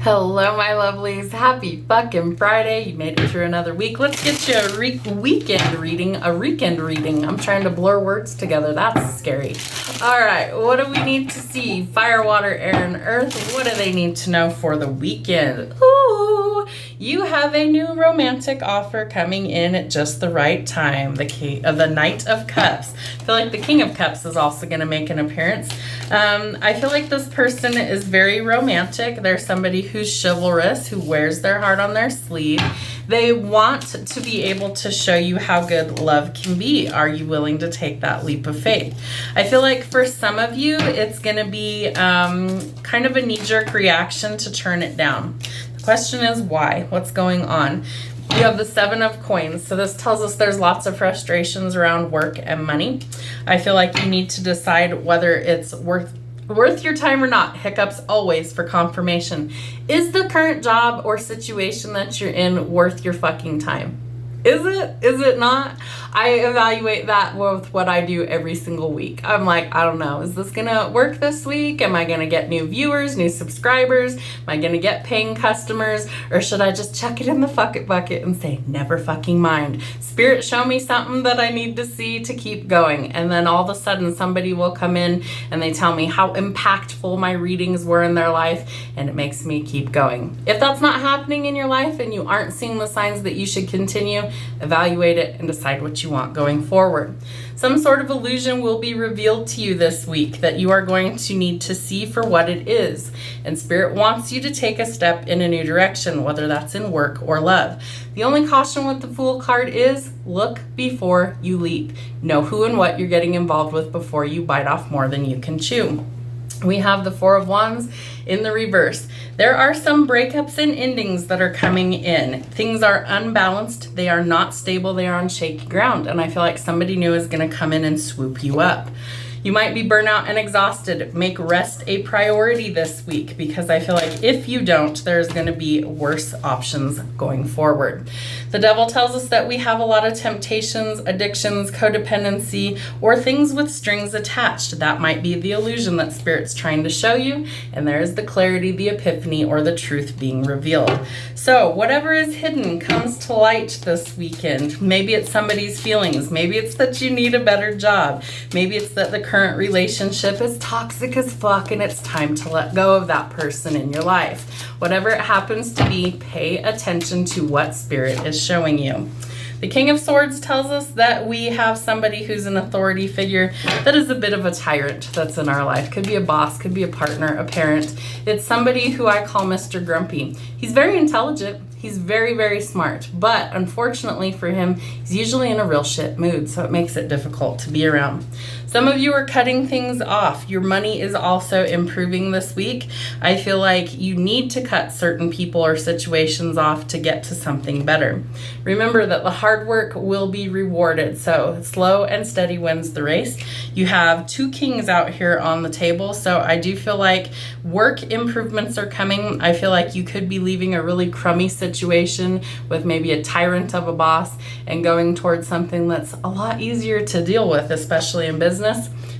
Hello, my lovelies. Happy fucking Friday. You made it through another week. Let's get you a weekend reading. I'm trying to blur words together. That's scary. All right. What do we need to see? Fire, water, air, and earth. What do they need to know for the weekend? Ooh, you have a new romantic offer coming in at just the right time. The Knight of Cups. I feel like the King of Cups is also going to make an appearance. I feel like this person is very romantic. They're somebody who's chivalrous, who wears their heart on their sleeve. They want to be able to show you how good love can be. Are you willing to take that leap of faith? I feel like for some of you, it's going to be kind of a knee-jerk reaction to turn it down. The question is why? What's going on? You have the Seven of Coins. So this tells us there's lots of frustrations around work and money. I feel like you need to decide whether it's worth your time or not. Hiccups always for confirmation. Is the current job or situation that you're in worth your fucking time? Is it? Is it not? I evaluate that with what I do every single week. I'm like, I don't know. Is this going to work this week? Am I going to get new viewers, new subscribers? Am I going to get paying customers? Or should I just chuck it in the fuck it bucket and say, never fucking mind? Spirit, show me something that I need to see to keep going. And then all of a sudden somebody will come in and they tell me how impactful my readings were in their life. And it makes me keep going. If that's not happening in your life and you aren't seeing the signs that you should continue, evaluate it and decide what you want going forward. Some sort of illusion will be revealed to you this week that you are going to need to see for what it is. And Spirit wants you to take a step in a new direction, whether that's in work or love. The only caution with the Fool card is look before you leap. Know who and what you're getting involved with before you bite off more than you can chew. We have the Four of Wands in the reverse. There are some breakups and endings that are coming in. Things are unbalanced. They are not stable. They are on shaky ground. And I feel like somebody new is going to come in and swoop you up. You might be burnout and exhausted. Make rest a priority this week because I feel like if you don't, there's going to be worse options going forward. The Devil tells us that we have a lot of temptations, addictions, codependency, or things with strings attached. That might be the illusion that Spirit's trying to show you, and there's the clarity, the epiphany, or the truth being revealed. So whatever is hidden comes to light this weekend. Maybe it's somebody's feelings. Maybe it's that you need a better job. Maybe it's that the current relationship is toxic as fuck and it's time to let go of that person in your life. Whatever it happens to be, pay attention to what Spirit is showing you. The King of Swords tells us that we have somebody who's an authority figure that is a bit of a tyrant that's in our life. Could be a boss, could be a partner, a parent. It's somebody who I call Mr. Grumpy. He's very intelligent. He's very, very smart, but unfortunately for him, he's usually in a real shit mood, so it makes it difficult to be around. Some of you are cutting things off. Your money is also improving this week. I feel like you need to cut certain people or situations off to get to something better. Remember that the hard work will be rewarded, so slow and steady wins the race. You have two kings out here on the table, so I do feel like work improvements are coming. I feel like you could be leaving a really crummy situation with maybe a tyrant of a boss and going towards something that's a lot easier to deal with, especially in business.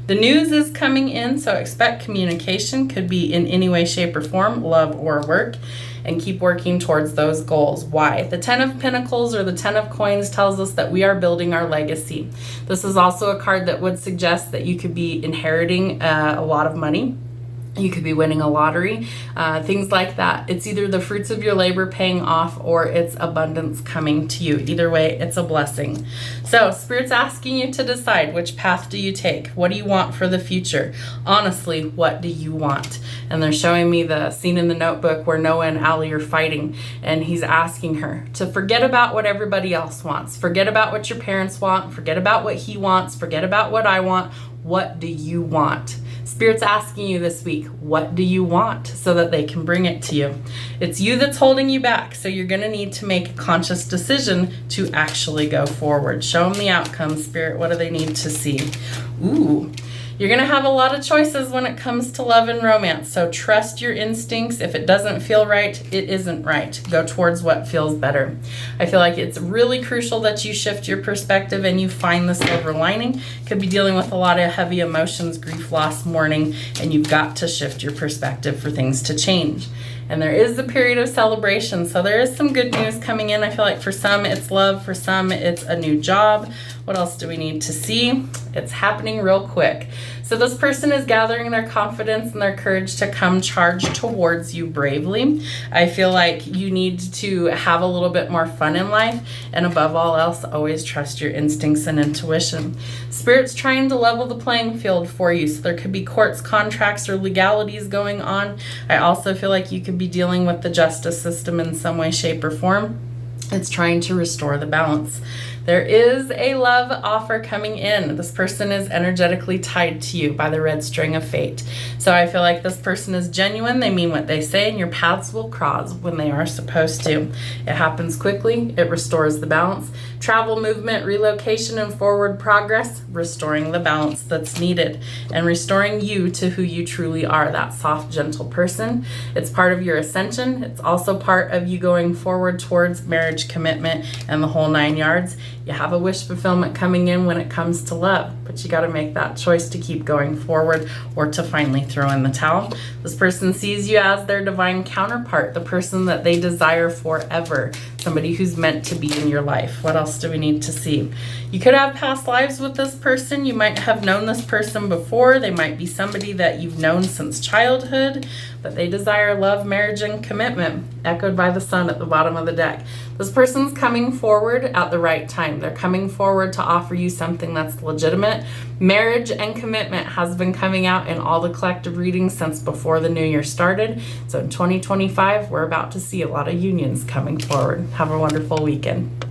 The news is coming in, so expect communication. Could be in any way, shape, or form, love or work, and keep working towards those goals. Why? The Ten of Pentacles or the Ten of Coins tells us that we are building our legacy. This is also a card that would suggest that you could be inheriting a lot of money. You could be winning a lottery, things like that. It's either the fruits of your labor paying off or it's abundance coming to you. Either way, it's a blessing. So Spirit's asking you to decide, which path do you take? What do you want for the future? Honestly, what do you want? And they're showing me the scene in the Notebook where Noah and Allie are fighting, and he's asking her to forget about what everybody else wants. Forget about what your parents want. Forget about what he wants. Forget about what I want. What do you want? Spirit's asking you this week, what do you want, so that they can bring it to you? It's you that's holding you back, so you're going to need to make a conscious decision to actually go forward. Show them the outcome, Spirit. What do they need to see? Ooh, You're going to have a lot of choices when it comes to love and romance. So trust your instincts. If it doesn't feel right, it isn't right. Go towards what feels better. I feel like it's really crucial that you shift your perspective and you find the silver lining. Could be dealing with a lot of heavy emotions, grief, loss, mourning, and you've got to shift your perspective for things to change. And there is a period of celebration, so there is some good news coming in. I feel like for some it's love, for some it's a new job. What else do we need to see? It's happening real quick. So this person is gathering their confidence and their courage to come charge towards you bravely. I feel like you need to have a little bit more fun in life, and above all else, always trust your instincts and intuition. Spirit's trying to level the playing field for you, so there could be courts, contracts, or legalities going on. I also feel like you could be dealing with the justice system in some way, shape, or form. It's trying to restore the balance. There is a love offer coming in. This person is energetically tied to you by the red string of fate. So I feel like this person is genuine. They mean what they say, and your paths will cross when they are supposed to. It happens quickly. It restores the balance. Travel, movement, relocation, and forward progress, restoring the balance that's needed and restoring you to who you truly are, that soft, gentle person. It's part of your ascension. It's also part of you going forward towards marriage, commitment, and the whole 9 yards. You have a wish fulfillment coming in when it comes to love, but you got to make that choice to keep going forward or to finally throw in the towel. This person sees you as their divine counterpart, the person that they desire forever, somebody who's meant to be in your life. What else do we need to see? You could have past lives with this person. You might have known this person before. They might be somebody that you've known since childhood, but they desire love, marriage, and commitment, echoed by the sun at the bottom of the deck. This person's coming forward at the right time. They're coming forward to offer you something that's legitimate. Marriage and commitment has been coming out in all the collective readings since before the new year started. So in 2025, we're about to see a lot of unions coming forward. Have a wonderful weekend.